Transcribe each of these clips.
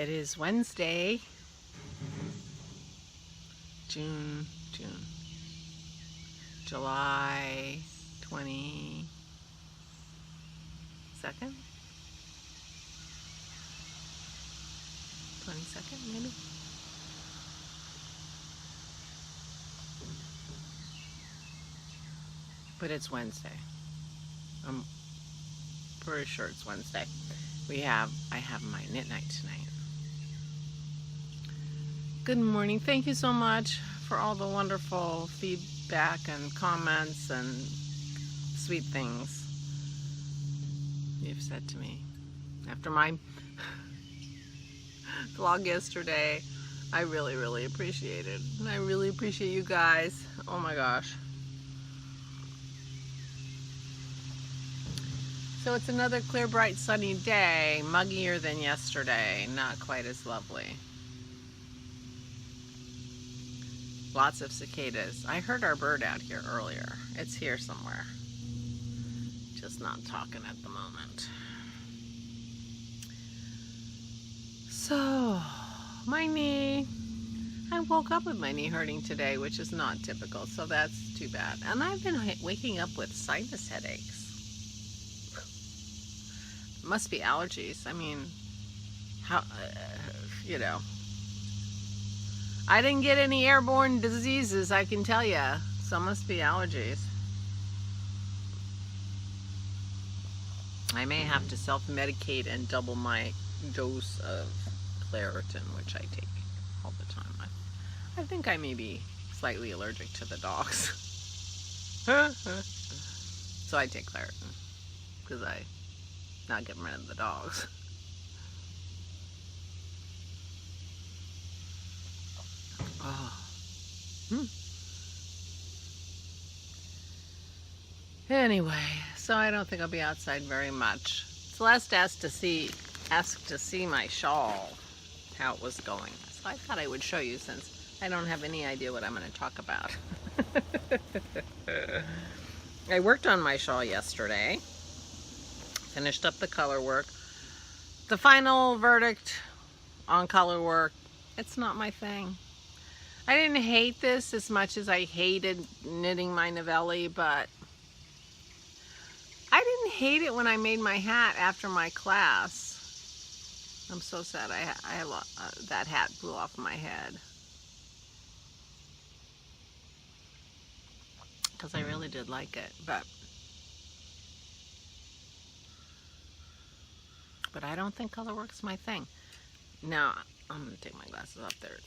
It is Wednesday, July 22nd, maybe. But it's Wednesday. I'm pretty sure it's Wednesday. I have my knit night tonight. Good morning. Thank you so much for all the wonderful feedback and comments and sweet things you've said to me. After my vlog yesterday, I really appreciate it. And I really appreciate you guys. Oh my gosh. So it's another clear, bright, sunny day, muggier than yesterday, not quite as lovely. Lots of cicadas. I heard our bird out here earlier. It's here somewhere. Just not talking at the moment. So, my knee. I woke up with my knee hurting today, which is not typical, so that's too bad. And I've been waking up with sinus headaches. Must be allergies. I mean, how, you know. I didn't get any airborne diseases, I can tell you. So must be allergies. I may have to self-medicate and double my dose of Claritin, which I take all the time. I think I may be slightly allergic to the dogs. So I take Claritin because I'm not getting rid of the dogs. Oh. Anyway, so I don't think I'll be outside very much. Celeste asked to see my shawl, how it was going. So I thought I would show you since I don't have any idea what I'm going to talk about. I worked on my shawl yesterday. Finished up the color work. The final verdict on color work, it's not my thing. I didn't hate this as much as I hated knitting my Ravelry, but I didn't hate it when I made my hat after my class. I'm so sad that hat blew off my head. Because I really did like it, but I don't think color work's my thing. Now, I'm going to take my glasses off. They're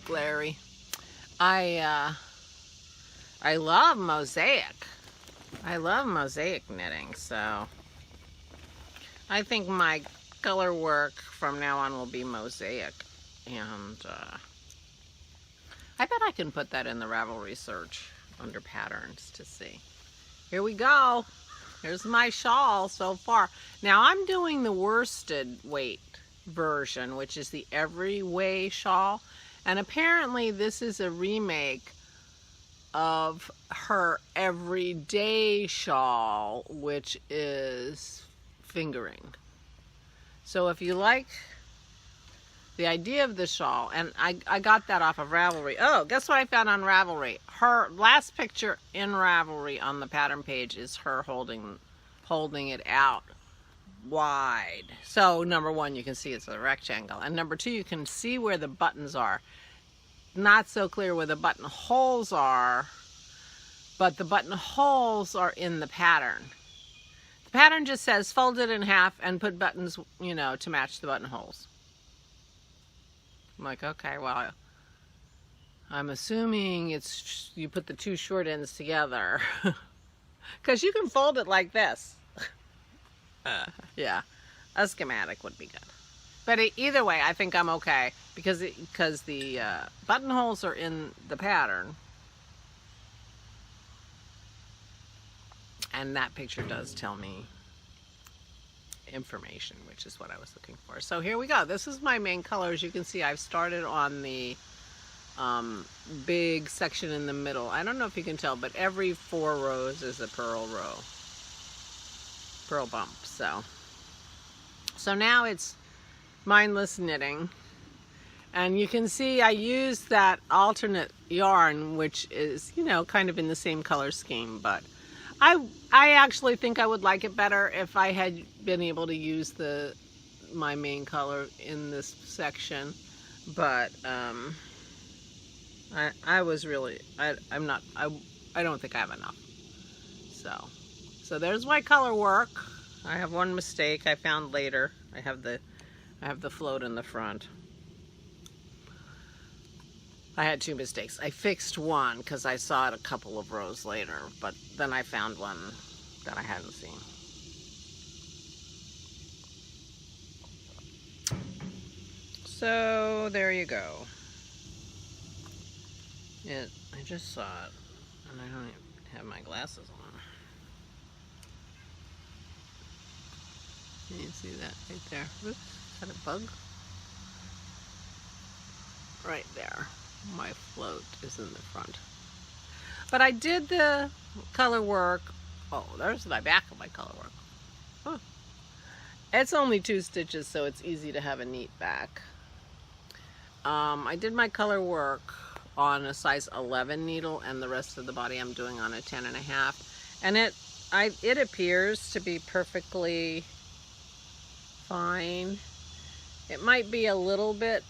glary. I love mosaic. I love mosaic knitting, so I think my color work from now on will be mosaic. And I bet I can put that in the Ravelry search under patterns to see. Here we go. Here's my shawl so far. Now I'm doing the worsted weight version, which is the Every Way shawl. And apparently this is a remake of her Everyday shawl, which is fingering. So if you like the idea of the shawl, and I got that off of Ravelry. Oh, guess what I found on Ravelry? Her last picture in Ravelry on the pattern page is her holding it out wide. So number one, you can see it's a rectangle, and number two, you can see where the buttons are. Not so clear where the button holes are, but the button holes are in the pattern. The pattern just says fold it in half and put buttons, you know, to match the button holes. I'm like, okay, well, I'm assuming it's you put the two short ends together. Because you can fold it like this. Yeah, a schematic would be good. But either way, I think I'm okay. Because the buttonholes are in the pattern. And that picture does tell me information, which is what I was looking for. So here we go. This is my main color. As you can see, I've started on the big section in the middle. I don't know if you can tell, but every 4 rows is a purl row. Purl bump. So now it's mindless knitting. And you can see I used that alternate yarn, which is, you know, kind of in the same color scheme, but I actually think I would like it better if I had been able to use my main color in this section. But I was really, I don't think I have enough. So there's my color work. I have one mistake I found later. I have the float in the front. I had two mistakes. I fixed one because I saw it a couple of rows later, but then I found one that I hadn't seen. So there you go. I just saw it, and I don't even have my glasses on. Can you see that right there? Oops, is that a bug? Right there. My float is in the front. But I did the color work. Oh, there's my back of my color work. Huh. It's only 2 stitches, so it's easy to have a neat back. I did my color work on a size 11 needle, and the rest of the body I'm doing on a 10.5. And it appears to be perfectly fine. It might be a little bit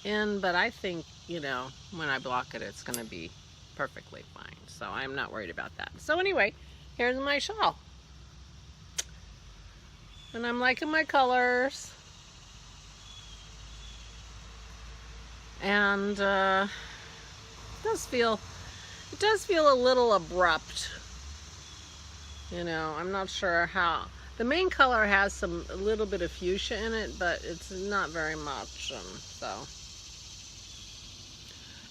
in, but I think, you know, when I block it, it's going to be perfectly fine. So I'm not worried about that. So anyway, here's my shawl. And I'm liking my colors. And it does feel a little abrupt. You know, I'm not sure how. The main color has a little bit of fuchsia in it, but it's not very much. So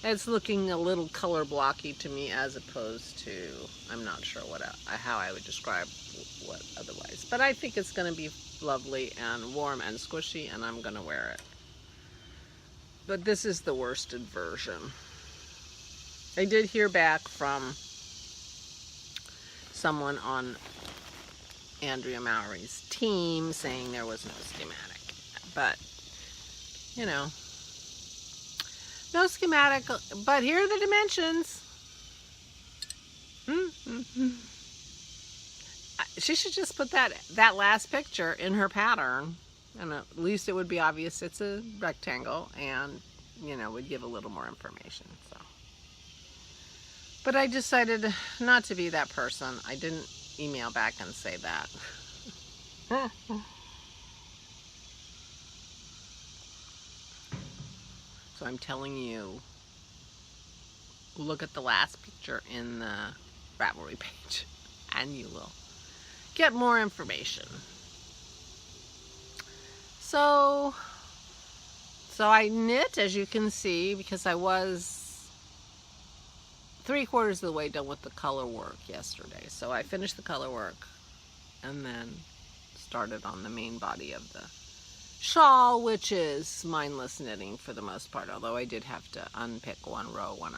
it's looking a little color blocky to me, as opposed to, I'm not sure how I would describe what otherwise. But I think it's going to be lovely and warm and squishy, and I'm going to wear it. But this is the worsted version. I did hear back from someone on Andrea Mowry's team saying there was no schematic. But, you know, no schematic, but here are the dimensions. She should just put that last picture in her pattern, and at least it would be obvious it's a rectangle, and, you know, would give a little more information. So, but I decided not to be that person. I didn't email back and say that. So I'm telling you, look at the last picture in the Ravelry page, and you will get more information. So I knit, as you can see, because I was 3/4 of the way done with the color work yesterday. So I finished the color work and then started on the main body of the shawl, which is mindless knitting for the most part, although I did have to unpick one row when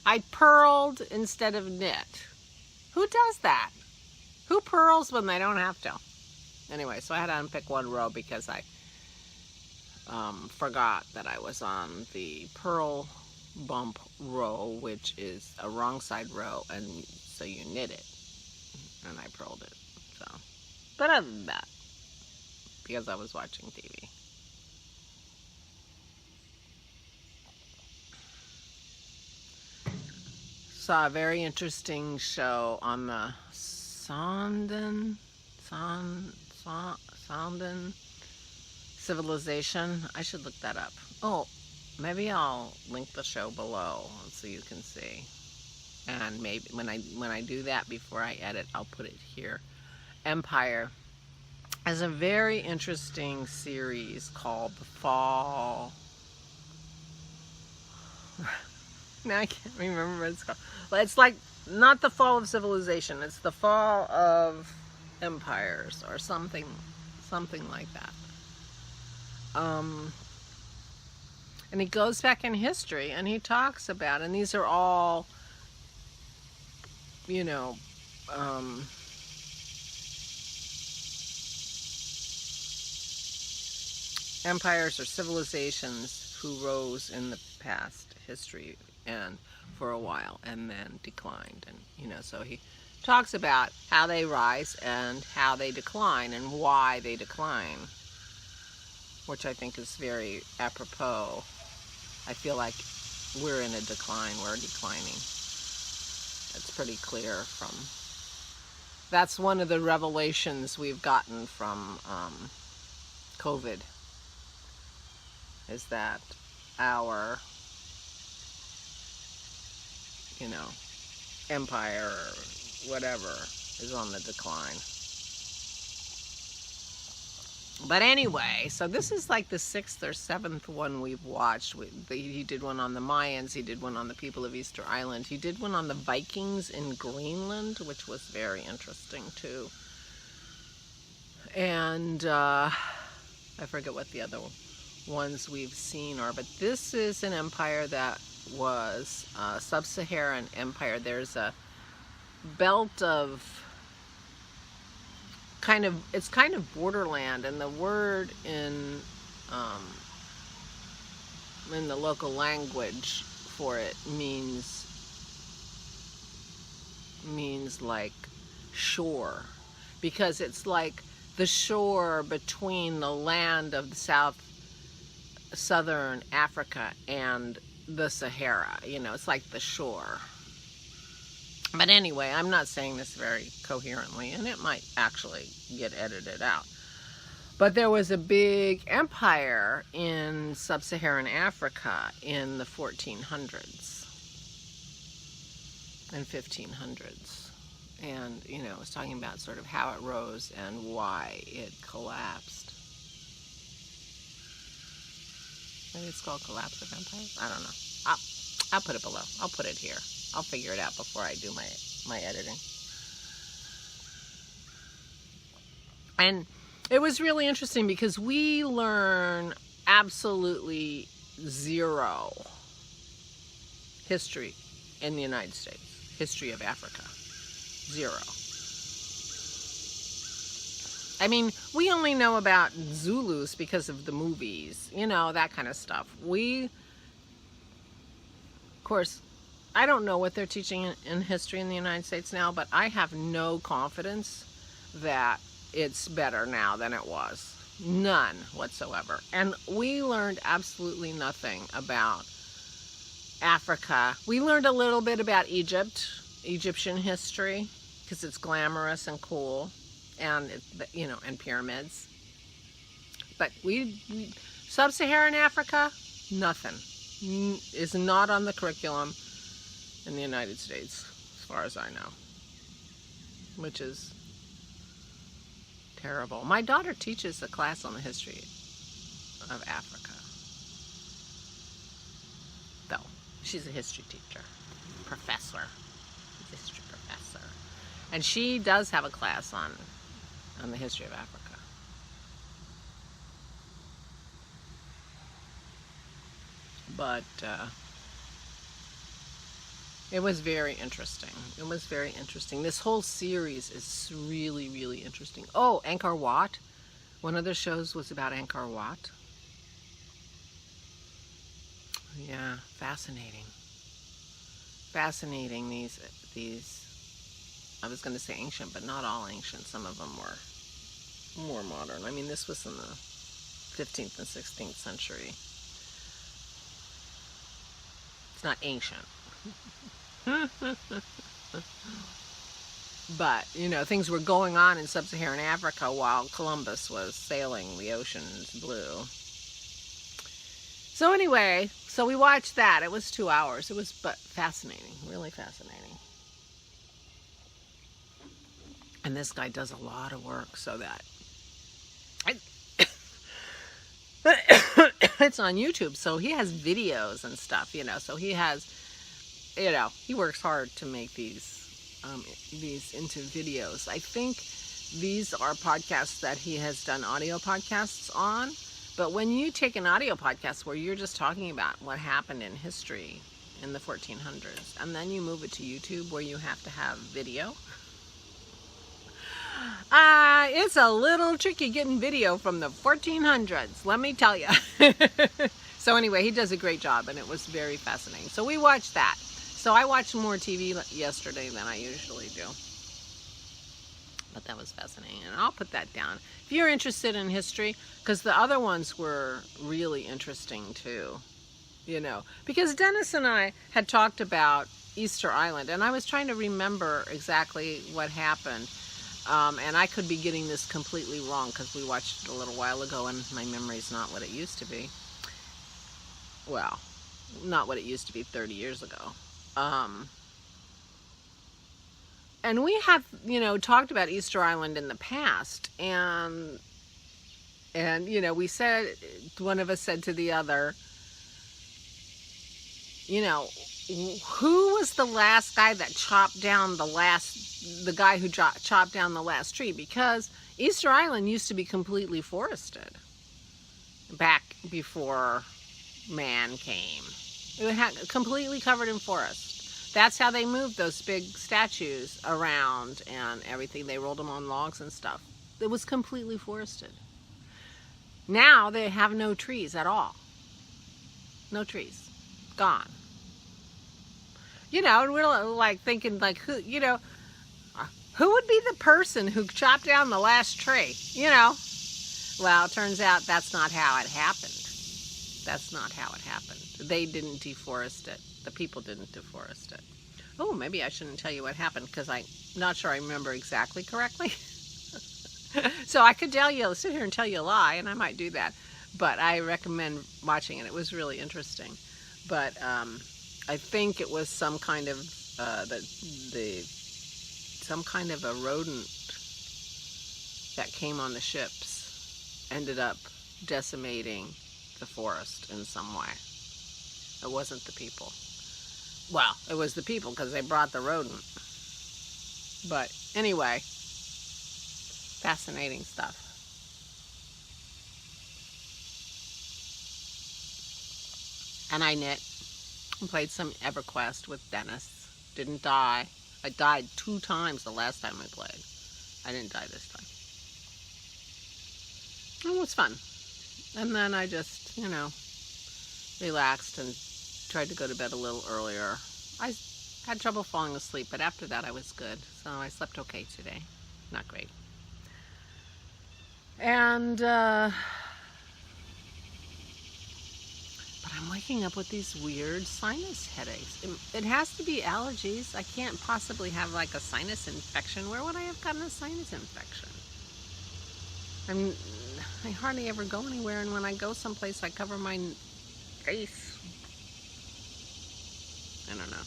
I purled instead of knit. Who does that? Who purls when they don't have to? Anyway, so I had to unpick one row because I forgot that I was on the purl bump row, which is a wrong side row, and so you knit it, and I purled it. So, but other than that, because I was watching TV. Saw a very interesting show on the Sonden Civilization. I should look that up. Oh, maybe I'll link the show below so you can see. And maybe when I do that, before I edit, I'll put it here. Empire has a very interesting series called The Fall. Now I can't remember what it's called. It's like not the fall of civilization. It's the fall of empires or something like that. And he goes back in history and he talks about, and these are all, you know, empires or civilizations who rose in the past history and for a while and then declined. And, you know, so he talks about how they rise and how they decline and why they decline, which I think is very apropos. I feel like we're in a decline, we're declining. It's pretty clear from, that's one of the revelations we've gotten from COVID, is that our, you know, empire or whatever is on the decline. But anyway, so this is like the 6th or 7th one we've watched. He did one on the Mayans, he did one on the people of Easter Island, he did one on the Vikings in Greenland, which was very interesting too. And I forget what the other ones we've seen are, but this is an empire that was a sub-Saharan empire. There's a belt of it's kind of borderland, and the word in the local language for it means like shore, because it's like the shore between the land of the southern Africa and the Sahara. You know, it's like the shore. But anyway, I'm not saying this very coherently, and it might actually get edited out. But there was a big empire in sub-Saharan Africa in the 1400s and 1500s. And, you know, it was talking about sort of how it rose and why it collapsed. Maybe it's called Collapse of Empires? I don't know. I'll put it below. I'll put it here. I'll figure it out before I do my editing. And it was really interesting because we learn absolutely zero history in the United States. History of Africa. Zero. I mean, we only know about Zulus because of the movies, you know, that kind of stuff. Of course, I don't know what they're teaching in history in the United States now, but I have no confidence that it's better now than it was. None whatsoever. And we learned absolutely nothing about Africa. We learned a little bit about Egyptian history, because it's glamorous and cool, and you know, and pyramids. But sub-Saharan Africa, nothing. Is not on the curriculum in the United States, as far as I know, which is terrible. My daughter teaches a class on the history of Africa, though. She's a history teacher, professor, history professor, and she does have a class on the history of Africa. But it was very interesting. It was very interesting. This whole series is really, really interesting. Oh, Angkor Wat. One of the shows was about Angkor Wat. Yeah, fascinating. Fascinating, these, I was going to say ancient, but not all ancient. Some of them were more modern. I mean, this was in the 15th and 16th century. It's not ancient. But, you know, things were going on in sub-Saharan Africa while Columbus was sailing the oceans blue. So anyway, so we watched that. It was 2 hours. It was fascinating, really fascinating. And this guy does a lot of work so that it's on YouTube, so he has videos and stuff, you know, so he has, you know, he works hard to make these into videos. I think these are podcasts that he has done audio podcasts on, but when you take an audio podcast where you're just talking about what happened in history in the 1400s, and then you move it to YouTube where you have to have video, It's a little tricky getting video from the 1400s, let me tell you. So anyway, he does a great job, and it was very fascinating. So we watched that. So I watched more TV yesterday than I usually do. But that was fascinating, and I'll put that down. If you're interested in history, because the other ones were really interesting too, you know. Because Dennis and I had talked about Easter Island, and I was trying to remember exactly what happened. And I could be getting this completely wrong because we watched it a little while ago, and my memory's not what it used to be. Well, not what it used to be 30 years ago. And we have, you know, talked about Easter Island in the past, and you know, we said, one of us said to the other, you know, who was the last guy that chopped down the guy who chopped down the last tree? Because Easter Island used to be completely forested back before man came. It was completely covered in forest. That's how they moved those big statues around and everything. They rolled them on logs and stuff. It was completely forested. Now they have no trees at all. No trees. Gone. You know, and we're like thinking, like, who, you know, who would be the person who chopped down the last tree? You know? Well, it turns out that's not how it happened. That's not how it happened. They didn't deforest it. The people didn't deforest it. Oh, maybe I shouldn't tell you what happened because I'm not sure I remember exactly correctly. So I could sit here and tell you a lie, and I might do that. But I recommend watching it. It was really interesting. But I think it was some kind of some kind of a rodent that came on the ships ended up decimating the forest in some way. It wasn't the people. Well, it was the people because they brought the rodent. But anyway, fascinating stuff. And I knit and played some EverQuest with Dennis. Didn't die. I died 2 times the last time I played. I didn't die this time. It was fun. And then I just, you know, relaxed and tried to go to bed a little earlier. I had trouble falling asleep, but after that I was good. So I slept okay today. Not great. And, but I'm waking up with these weird sinus headaches. It has to be allergies. I can't possibly have like a sinus infection. Where would I have gotten a sinus infection? I hardly ever go anywhere, and when I go someplace, I cover my face. I don't know.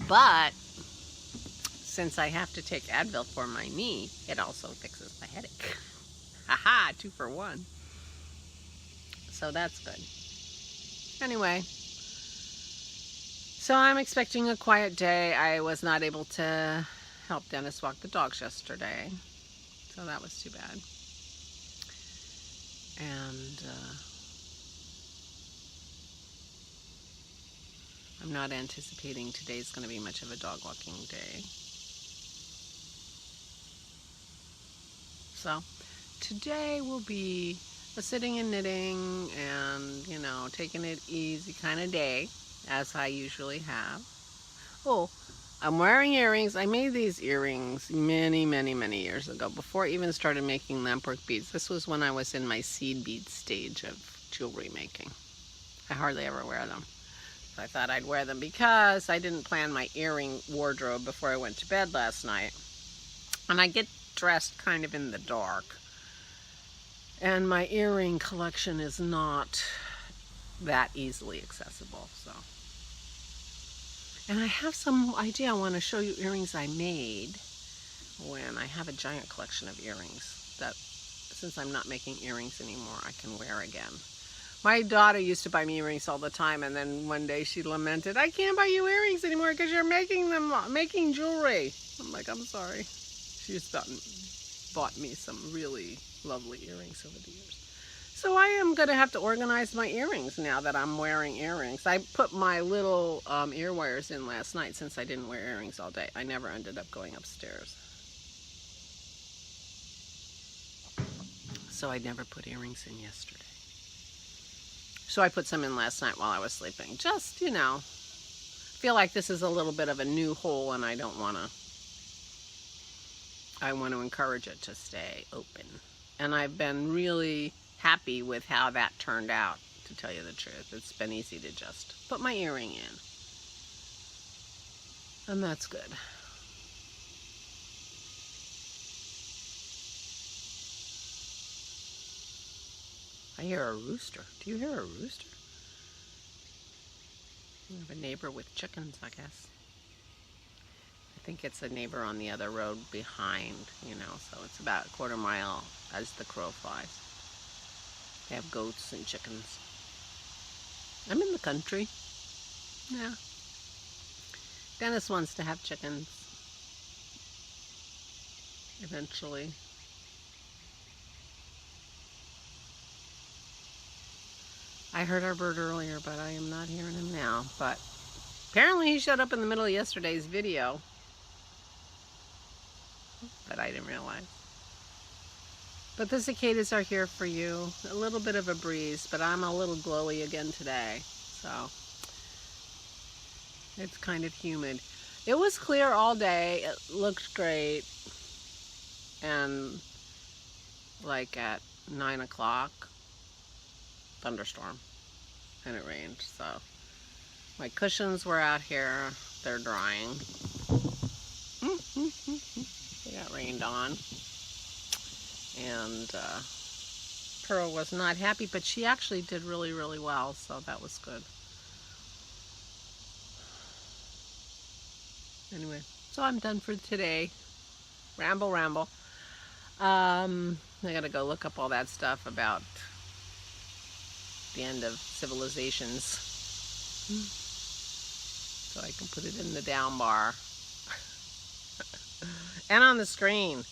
But since I have to take Advil for my knee, it also fixes my headache. Haha, 2 for 1. So that's good. Anyway, so I'm expecting a quiet day. I was not able to help Dennis walk the dogs yesterday, so that was too bad. And I'm not anticipating today's going to be much of a dog walking day. So today will be a sitting and knitting and, you know, taking it easy kind of day, as I usually have. Oh, I'm wearing earrings. I made these earrings many, many, many years ago, before I even started making lampwork beads. This was when I was in my seed bead stage of jewelry making. I hardly ever wear them. So I thought I'd wear them because I didn't plan my earring wardrobe before I went to bed last night. And I get dressed kind of in the dark. And my earring collection is not that easily accessible, so. And I have some idea. I want to show you earrings I made when I have a giant collection of earrings that, since I'm not making earrings anymore, I can wear again. My daughter used to buy me earrings all the time, and then one day she lamented, I can't buy you earrings anymore because you're making jewelry. I'm like, I'm sorry. She's bought me some really lovely earrings over the years. So I am going to have to organize my earrings now that I'm wearing earrings. I put my little ear wires in last night since I didn't wear earrings all day. I never ended up going upstairs. So I never put earrings in yesterday. So I put some in last night while I was sleeping. Just, you know, feel like this is a little bit of a new hole and I don't want to. I want to encourage it to stay open. And I've been really happy with how that turned out, to tell you the truth. It's been easy to just put my earring in. And that's good. I hear a rooster. Do you hear a rooster? I have a neighbor with chickens, I guess. I think it's a neighbor on the other road behind, you know, so it's about a quarter mile as the crow flies. They have goats and chickens. I'm in the country. Yeah. Dennis wants to have chickens. Eventually. I heard our bird earlier, but I am not hearing him now. But apparently he showed up in the middle of yesterday's video. But I didn't realize. But the cicadas are here for you. A little bit of a breeze, but I'm a little glowy again today. So it's kind of humid. It was clear all day. It looked great. And like at 9 o'clock, thunderstorm. And it rained. So my cushions were out here. They're drying. They got rained on. And Pearl was not happy, but she actually did really, really well, so that was good. Anyway, so I'm done for today. Ramble. I gotta go look up all that stuff about the end of civilizations. So I can put it in the down bar. And on the screen.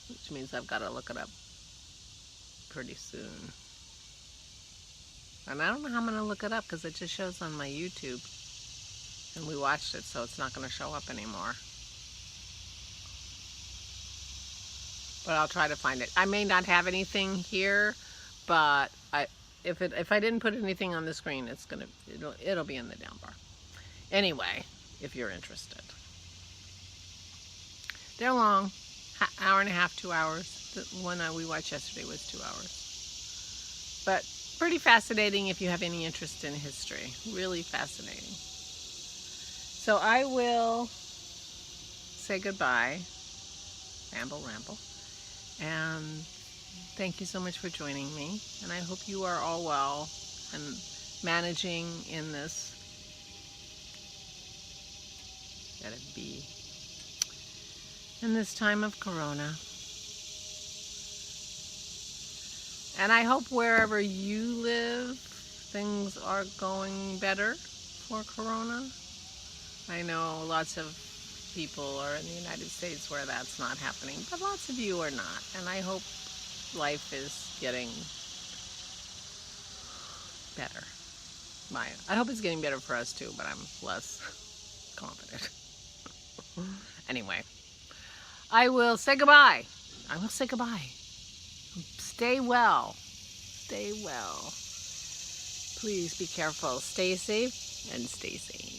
Which means I've got to look it up pretty soon. And I don't know how I'm going to look it up because it just shows on my YouTube. And we watched it, so it's not going to show up anymore. But I'll try to find it. I may not have anything here, but if I didn't put anything on the screen, it'll be in the down bar. Anyway, if you're interested. They're long. Hour and a half, 2 hours. The one we watched yesterday was 2 hours. But pretty fascinating if you have any interest in history. Really fascinating. So I will say goodbye. Ramble. And thank you so much for joining me. And I hope you are all well and managing in this. Gotta be. In this time of Corona. And I hope wherever you live, things are going better for Corona. I know lots of people are in the United States where that's not happening, but lots of you are not. And I hope life is getting better. I hope it's getting better for us too, but I'm less confident. Anyway. I will say goodbye. Stay well. Stay well. Please be careful. Stay safe and stay sane.